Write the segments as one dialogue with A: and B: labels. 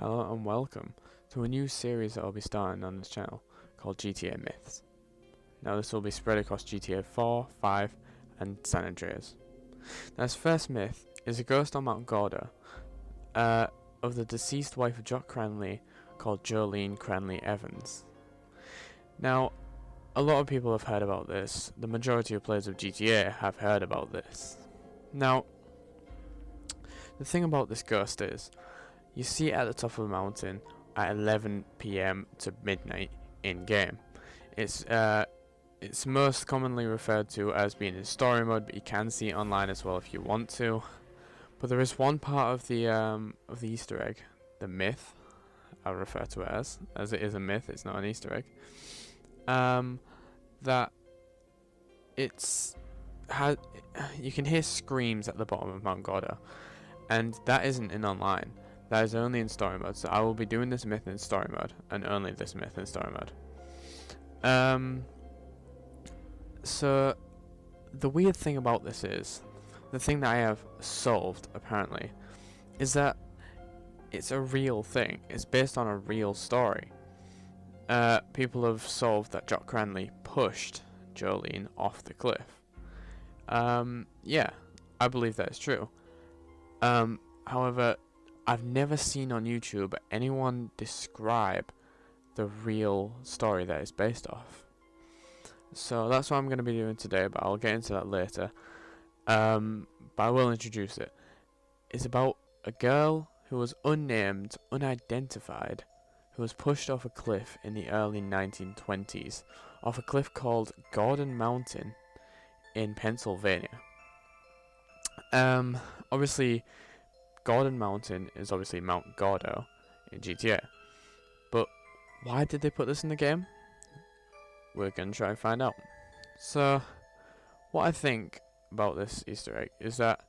A: Hello and welcome to a new series that I'll be starting on this channel called GTA Myths. Now this will be spread across GTA 4, 5 and San Andreas. Now this first myth is a ghost on Mount Gordo of the deceased wife of Jock Cranley called Jolene Cranley Evans. Now a lot of people have heard about this. The majority of players of GTA have heard about this. Now the thing about this ghost is you see it at the top of a mountain at 11 PM to midnight in game. It's most commonly referred to as being in story mode, but you can see it online as well if you want to. But there is one part of the Easter egg, the myth, I'll refer to it as it is a myth, it's not an Easter egg, that you can hear screams at the bottom of Mount Gordo, and that isn't in online. That is only in story mode, so I will be doing this myth in story mode, and only this myth in story mode. So the weird thing about this is, the thing that I have solved apparently, is that it's a real thing. It's based on a real story. People have solved that Jock Cranley pushed Jolene off the cliff. Yeah, I believe that is true. However, I've never seen on YouTube anyone describe the real story that it's based off. So that's what I'm going to be doing today, but I'll get into that later. But I will introduce it. It's about a girl who was unnamed, unidentified, who was pushed off a cliff in the early 1920s, off a cliff called GORDO Mountain in Pennsylvania. Obviously, GORDO Mountain is obviously Mount Gordo in GTA. But why did they put this in the game? We're going to try and find out. So, what I think about this Easter egg is that,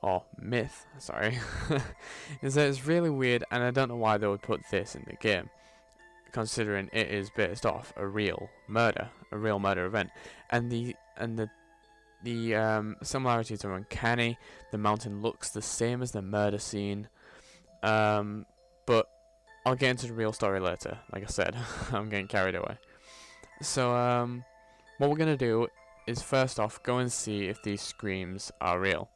A: or myth, sorry, is that it's really weird, and I don't know why they would put this in the game, considering it is based off a real murder event, and the similarities are uncanny. The mountain looks the same as the murder scene, but I'll get into the real story later. Like I said, I'm getting carried away. So what we're gonna do is first off go and see if these screams are real.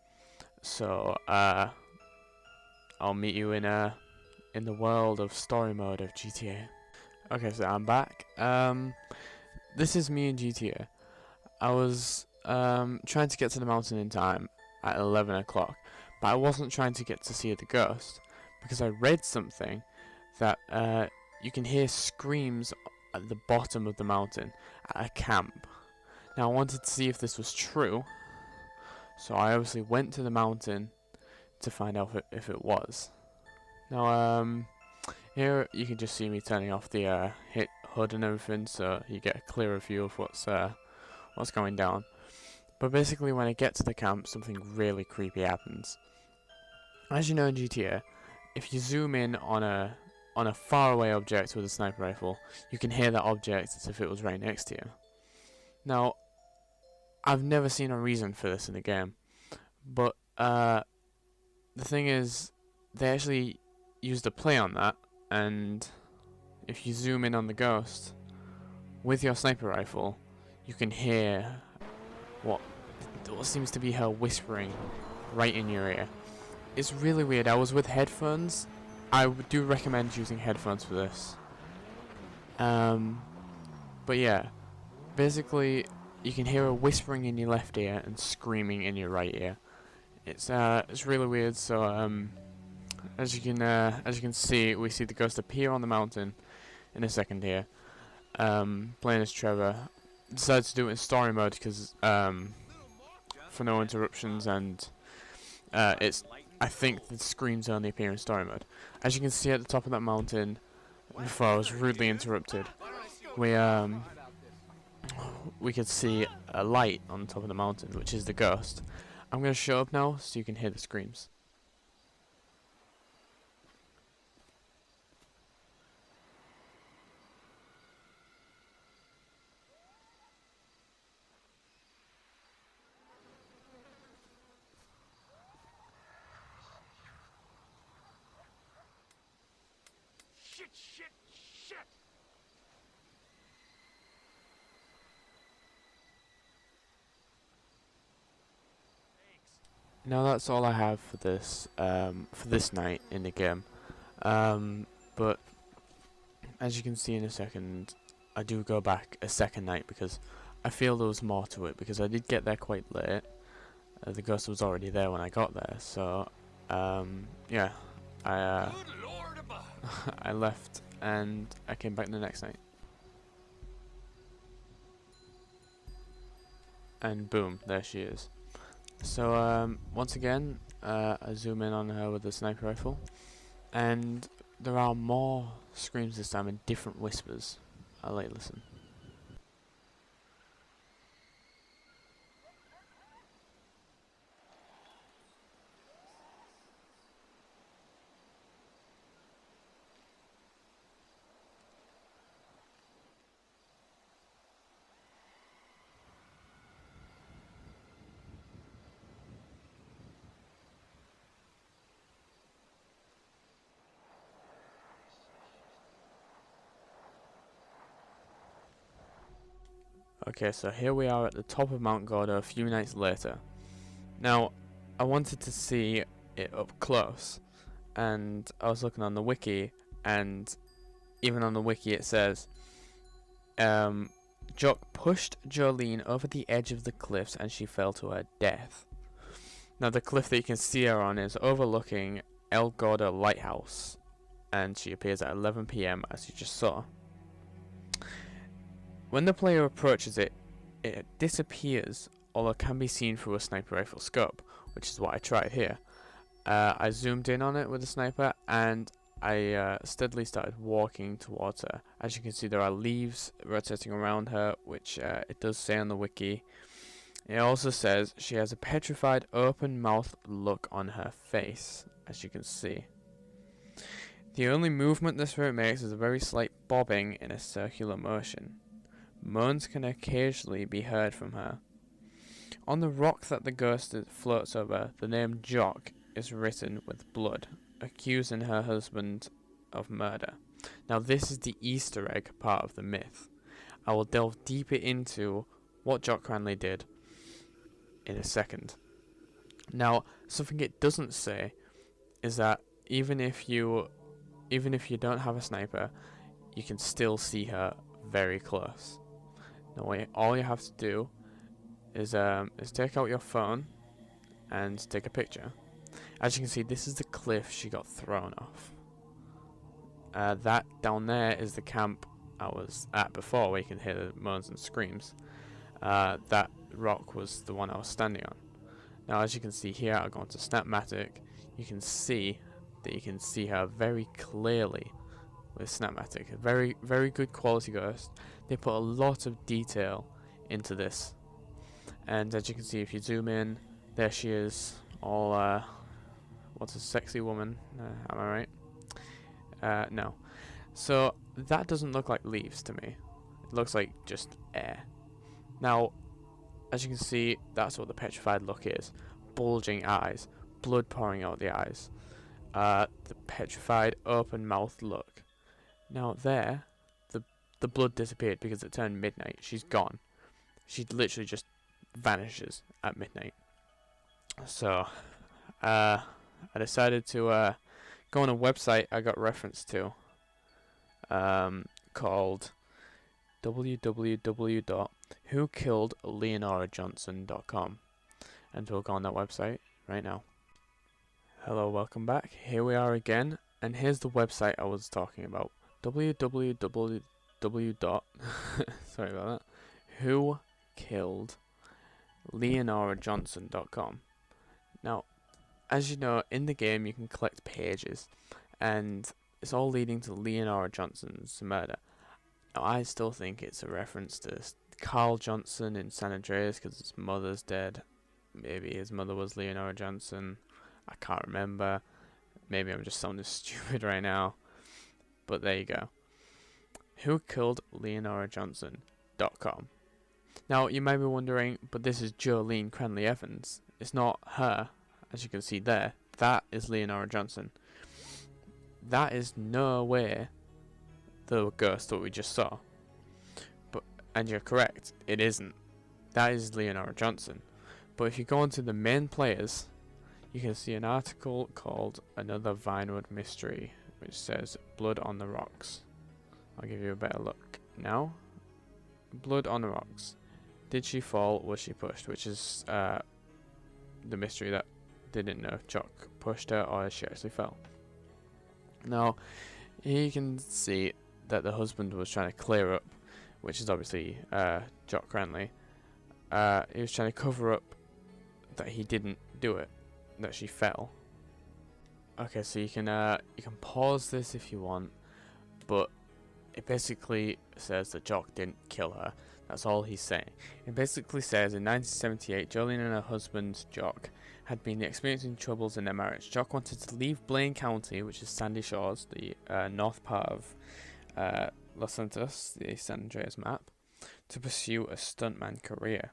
A: So I'll meet you in the world of story mode of GTA. Okay, so I'm back. This is me in GTA. I was trying to get to the mountain in time at 11 o'clock, but I wasn't trying to get to see the ghost, because I read something that you can hear screams at the bottom of the mountain at a camp. Now I wanted to see if this was true, so I obviously went to the mountain to find out if it was. Now here you can just see me turning off the hit HUD and everything, so you get a clearer view of what's going down. But basically, when I get to the camp, something really creepy happens. As you know in GTA, if you zoom in on a faraway object with a sniper rifle, you can hear that object as if it was right next to you. Now, I've never seen a reason for this in the game, but the thing is, they actually used a play on that, and if you zoom in on the ghost with your sniper rifle, you can hear what seems to be her whispering right in your ear. It's really weird. I was with headphones. I do recommend using headphones for this. But yeah, basically you can hear her whispering in your left ear and screaming in your right ear. It's really weird. So as you can see, we see the ghost appear on the mountain in a second here. Playing as Trevor. Decided to do it in story mode because for no interruptions, and I think the screams only appear in story mode. As you can see at the top of that mountain, before I was rudely interrupted, we could see a light on top of the mountain, which is the ghost. I'm going to show up now so you can hear the screams.
B: Shit!
A: Now that's all I have for this night in the game. But as you can see in a second, I do go back a second night because I feel there was more to it, because I did get there quite late. The ghost was already there when I got there, so yeah,
B: Good Lord above.
A: I left and I came back the next night. And boom, there she is. So once again, I zoom in on her with the sniper rifle, and there are more screams this time in different whispers. I'll let you listen. Okay, so here we are at the top of Mount Gordo a few nights later. Now, I wanted to see it up close, and I was looking on the wiki, and even on the wiki it says, Jock pushed Jolene over the edge of the cliffs and she fell to her death. Now the cliff that you can see her on is overlooking El Gordo Lighthouse, and she appears at 11 PM as you just saw. When the player approaches it, it disappears, although can be seen through a sniper rifle scope, which is what I tried here. I zoomed in on it with the sniper, and I steadily started walking towards her. As you can see, there are leaves rotating around her, which it does say on the wiki. It also says she has a petrified open mouth look on her face, as you can see. The only movement the spirit makes is a very slight bobbing in a circular motion. Moans can occasionally be heard from her. On the rock that the ghost floats over, the name Jock is written with blood, accusing her husband of murder. Now this is the Easter egg part of the myth. I will delve deeper into what Jock Cranley did in a second. Now, something it doesn't say is that even if you don't have a sniper, you can still see her very close. Now, all you have to do is take out your phone and take a picture. As you can see, this is the cliff she got thrown off. That down there is the camp I was at before, where you can hear the moans and screams. That rock was the one I was standing on. Now, as you can see here, I'll go on to Snapmatic. You can see her very clearly with Snapmatic. A very, very good quality ghost. They put a lot of detail into this. And as you can see, if you zoom in, there she is, all, what's a sexy woman, am I right? No. So, that doesn't look like leaves to me. It looks like just air. Now, as you can see, that's what the petrified look is. Bulging eyes, blood pouring out the eyes. The petrified open mouth look. Now there, the blood disappeared because it turned midnight. She's gone. She literally just vanishes at midnight. So, I decided to go on a website I got reference to, called www.whokilledleonorajohnson.com, and we'll go on that website right now. Hello, welcome back. Here we are again, and here's the website I was talking about. www. Sorry about that. whokilledleonorajohnson.com. Now, as you know, in the game you can collect pages, and it's all leading to Leonora Johnson's murder. Now, I still think it's a reference to Carl Johnson in San Andreas because his mother's dead. Maybe his mother was Leonora Johnson. I can't remember. Maybe I'm just sounding stupid right now. But there you go. whokilledleonorajohnson.com. Now, you may be wondering, but this is Jolene Cranley Evans. It's not her, as you can see there. That is Leonora Johnson. That is no way the ghost that we just saw. And you're correct, it isn't. That is Leonora Johnson. But if you go onto the main players, you can see an article called Another Vinewood Mystery, which says Blood on the Rocks. I'll give you a better look now. Blood on the Rocks. Did she fall? Was she pushed? Which is the mystery that they didn't know if Jock pushed her or she actually fell. Now, here you can see that the husband was trying to clear up, which is obviously Jock Cranley. He was trying to cover up that he didn't do it, that she fell. Okay, so you can pause this if you want, but it basically says that Jock didn't kill her. That's all he's saying. It basically says in 1978, Jolene and her husband Jock had been experiencing troubles in their marriage. Jock wanted to leave Blaine County, which is Sandy Shores, the north part of Los Santos, the San Andreas map, to pursue a stuntman career.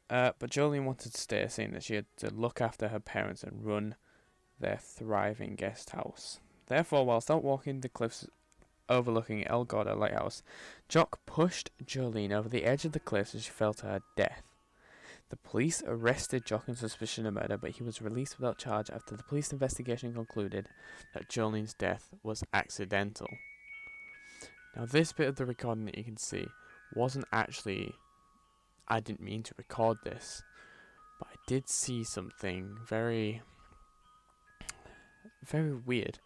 A: But Jolene wanted to stay, saying that she had to look after her parents and run their thriving guest house. Therefore, whilst out walking the cliffs overlooking El Gordo Lighthouse, Jock pushed Jolene over the edge of the cliffs as she fell to her death. The police arrested Jock on suspicion of murder, but he was released without charge after the police investigation concluded that Jolene's death was accidental. Now, this bit of the recording that you can see wasn't actually... I didn't mean to record this, but I did see something very, very weird.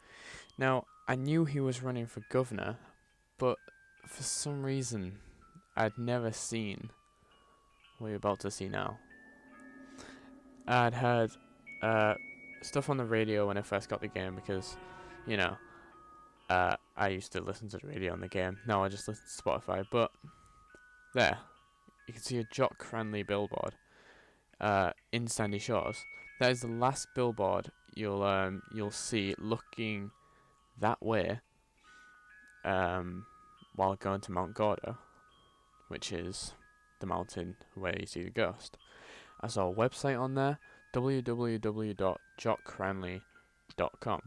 A: Now, I knew he was running for governor, but for some reason, I'd never seen what you're about to see now. I'd heard stuff on the radio when I first got the game because, you know, I used to listen to the radio on the game. Now I just listen to Spotify, but there. You can see a Jock Cranley billboard in Sandy Shores. That is the last billboard you'll see looking that way while going to Mount Gordo, which is the mountain where you see the ghost. I saw a website on there, www.jockcranley.com.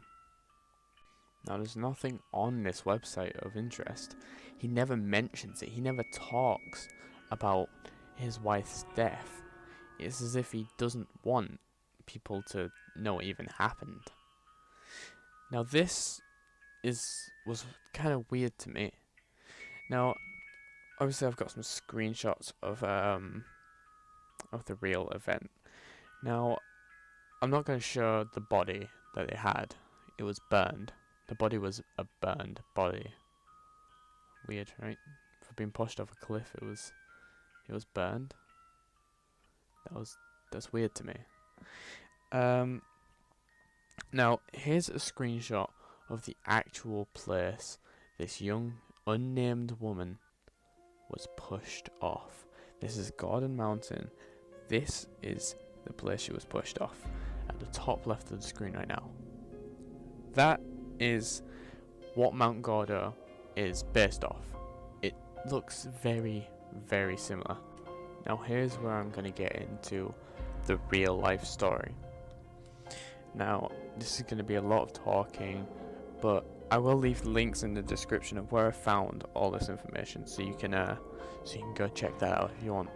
A: Now, there's nothing on this website of interest. He never mentions it. He never talks about his wife's death. It's as if he doesn't want people to know it even happened. Now, this was kind of weird to me. Now, obviously, I've got some screenshots of the real event. Now, I'm not going to show the body that they had. It was burned. The body was a burned body. Weird, right? For being pushed off a cliff, it was burned. That's weird to me. Now, here's a screenshot of the actual place this young, unnamed woman was pushed off. This is Gordon Mountain. This is the place she was pushed off, at the top left of the screen right now. That is what Mount Gordo is based off. It looks very, very similar. Now here's where I'm going to get into the real life story. Now, this is going to be a lot of talking, but I will leave links in the description of where I found all this information, so you can go check that out if you want.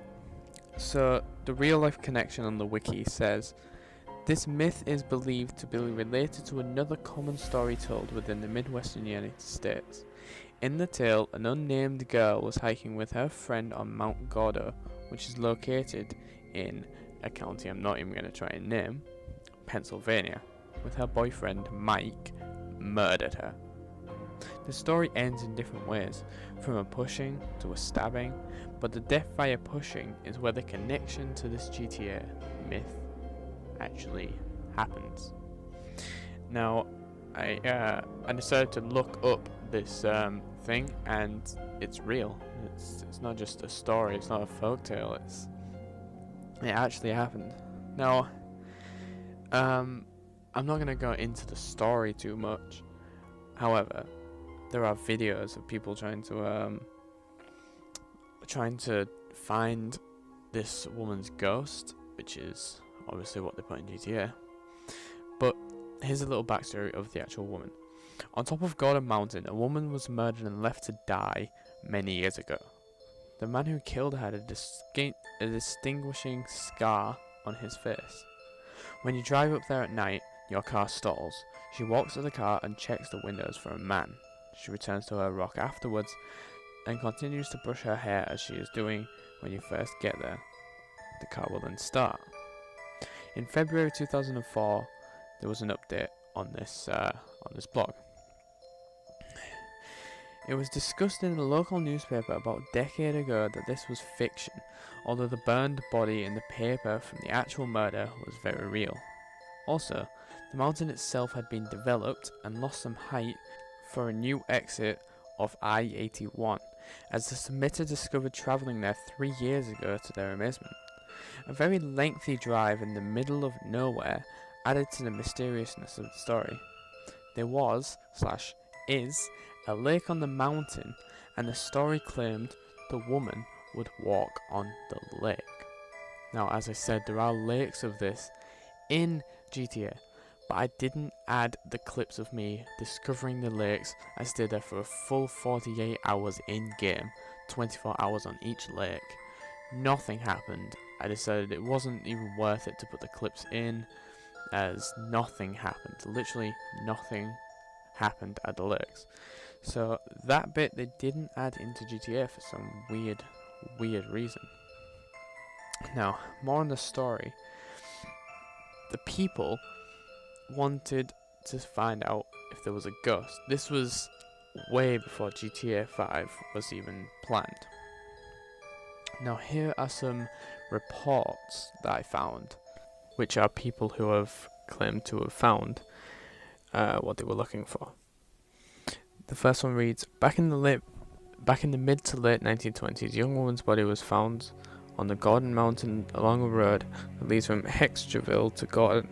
A: So, the real life connection on the wiki says, this myth is believed to be related to another common story told within the Midwestern United States. In the tale, an unnamed girl was hiking with her friend on Mount Gordo, which is located in a county I'm not even going to try and name, Pennsylvania, with her boyfriend Mike murdered her. The story ends in different ways, from a pushing to a stabbing, but the death via pushing is where the connection to this GTA myth actually happens. Now, I decided to look up this thing, and it's real. It's not just a story. It's not a folktale. It actually happened. Now, I'm not gonna go into the story too much. However, there are videos of people trying to find this woman's ghost, which is obviously what they put in GTA. But here's a little backstory of the actual woman. On top of Gordon Mountain, a woman was murdered and left to die many years ago. The man who killed her had a distinguishing scar on his face. When you drive up there at night, your car stalls. She walks to the car and checks the windows for a man. She returns to her rock afterwards and continues to brush her hair as she is doing when you first get there. The car will then start. In February 2004, there was an update on this blog. It was discussed in a local newspaper about a decade ago that this was fiction, although the burned body in the paper from the actual murder was very real. Also, the mountain itself had been developed and lost some height for a new exit of I-81, as the submitter discovered travelling there 3 years ago to their amazement. A very lengthy drive in the middle of nowhere added to the mysteriousness of the story. There was/is a lake on the mountain, and the story claimed the woman would walk on the lake. Now, as I said, there are lakes of this in GTA, but I didn't add the clips of me discovering the lakes. I stayed there for a full 48 hours in-game, 24 hours on each lake. Nothing happened. I decided it wasn't even worth it to put the clips in, as nothing happened. Literally nothing happened at the lakes. So that bit they didn't add into GTA for some weird reason. Now, more on the story. The people wanted to find out if there was a ghost. This was way before GTA 5 was even planned. Now, here are some reports that I found, which are people who have claimed to have found what they were looking for. The first one reads, back in the mid to late 1920s, a young woman's body was found on the Gordon Mountain along a road that leads from Hextraville to Gordon.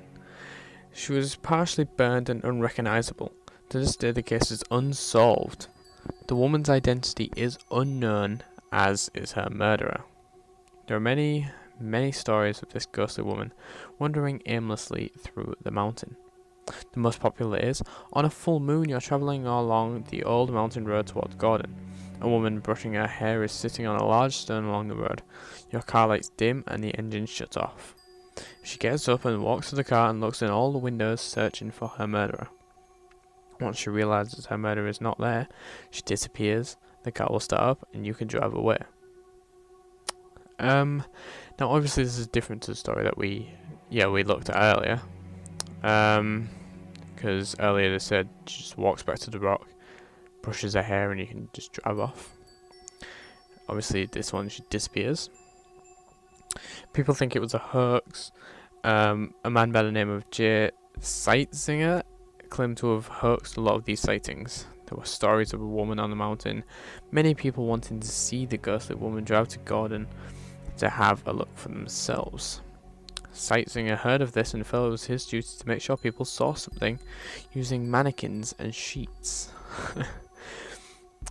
A: She was partially burned and unrecognizable. To this day, the case is unsolved. The woman's identity is unknown, as is her murderer. There are many stories of this ghostly woman wandering aimlessly through the mountain. The most popular is, on a full moon you're travelling along the old mountain road towards Gordon. A woman brushing her hair is sitting on a large stone along the road. Your car lights dim and the engine shuts off. She gets up and walks to the car and looks in all the windows searching for her murderer. Once she realises her murderer is not there, she disappears, the car will start up and you can drive away. Now obviously this is different to the story that we looked at earlier. Because earlier they said she just walks back to the rock, brushes her hair and you can just drive off. Obviously this one she disappears. People think it was a hoax. A man by the name of Jay Sightzinger claimed to have hoaxed a lot of these sightings. There were stories of a woman on the mountain, many people wanting to see the ghostly woman drive to Gordon to have a look for themselves. Sightzinger heard of this and felt it was his duty to make sure people saw something using mannequins and sheets.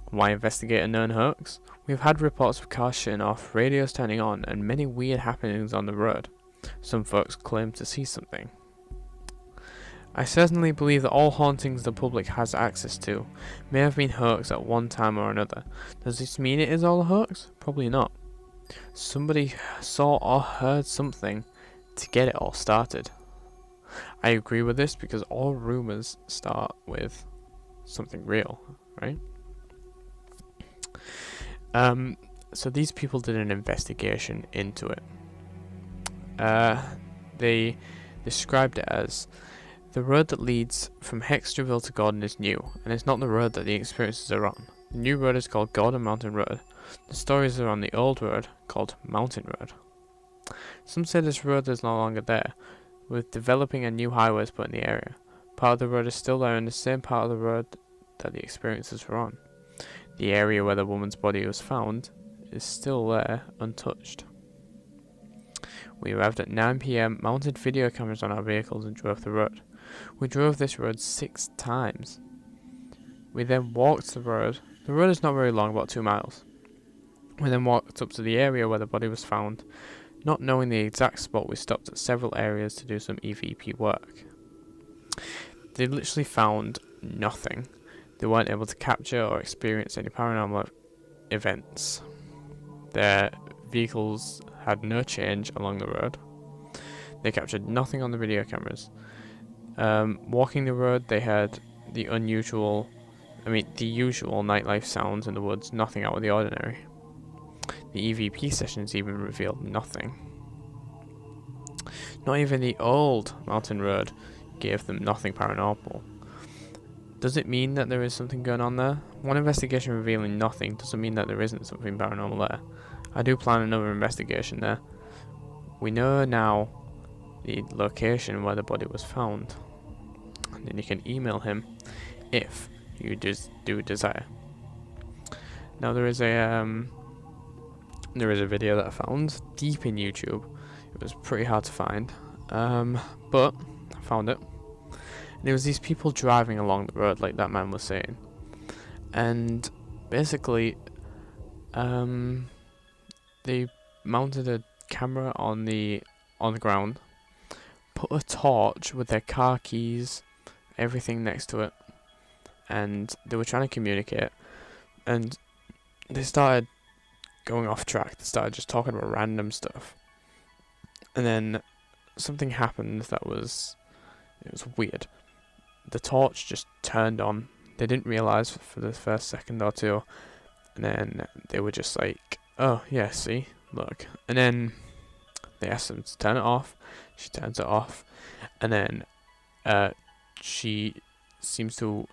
A: Why investigate a known hoax? We've had reports of cars shutting off, radios turning on, and many weird happenings on the road. Some folks claim to see something. I certainly believe that all hauntings the public has access to may have been hoaxed at one time or another. Does this mean it is all a hoax? Probably not. Somebody saw or heard something to get it all started. I agree with this because all rumors start with something real, right? So these people did an investigation into it. They described it as, the road that leads from Hextraville to Gordon is new, and it's not the road that the experiences are on. The new road is called Gordon Mountain Road. The stories are on the old road, called Mountain Road. Some say this road is no longer there, with developing a new highways put in the area. Part of the road is still there in the same part of the road that the experiences were on. The area where the woman's body was found is still there, untouched. We arrived at 9 PM, mounted video cameras on our vehicles and drove the road. We drove this road 6 times. We then walked the road. The road is not very long, about 2 miles. We then walked up to the area where the body was found. Not knowing the exact spot, we stopped at several areas to do some EVP work. They literally found nothing. They weren't able to capture or experience any paranormal events. Their vehicles had no change along the road. They captured nothing on the video cameras. Walking the road, they heard the usual nightlife sounds in the woods, nothing out of the ordinary. The EVP sessions even revealed nothing. Not even the old mountain road gave them nothing paranormal. Does it mean that there is something going on there? One investigation revealing nothing doesn't mean that there isn't something paranormal there. I do plan another investigation there. We know now the location where the body was found. And then you can email him if you just do desire. Now there is a video that I found deep in YouTube. It was pretty hard to find, but I found it. And it was these people driving along the road, like that man was saying, and basically, they mounted a camera on the ground, put a torch with their car keys, everything next to it, and they were trying to communicate, and they started going off track. They started just talking about random stuff, and then something happened that was weird. The torch just turned on. They didn't realize for the first second or two, and then they were just like, "Oh yeah, see, look." And then they asked them to turn it off. She turns it off, and then she seems to.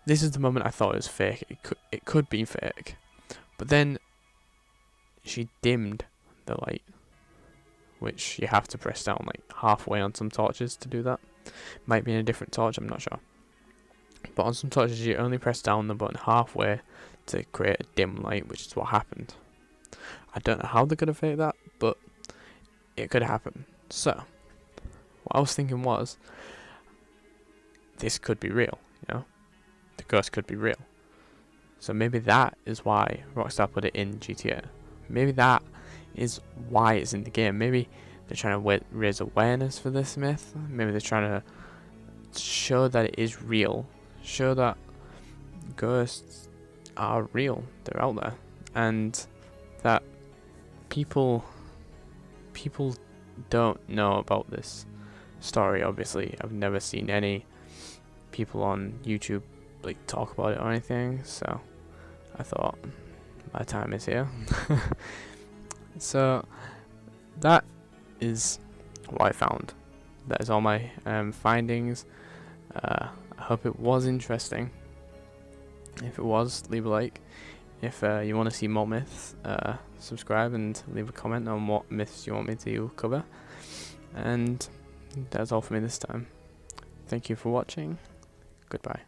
A: This is the moment I thought it was fake. It could be fake, but then she dimmed the light, which you have to press down like halfway on some torches to do that. Might be in a different torch, I'm not sure. But on some torches you only press down the button halfway to create a dim light, which is what happened. I don't know how they're going to fake that, but it could happen. So, what I was thinking was, this could be real, you know? The ghost could be real. So maybe that is why Rockstar put it in GTA. Maybe that is why it's in the game. Maybe they're trying to raise awareness for this myth. Maybe they're trying to show that it is real. Show that ghosts are real. They're out there. And that people don't know about this story, obviously. I've never seen any people on YouTube like talk about it or anything. So I thought my time is here. So that is what I found. That is all my findings. I hope it was interesting. If it was, leave a like. If you want to see more myths, subscribe and leave a comment on what myths you want me to cover. And that's all for me this time. Thank you for watching. Goodbye.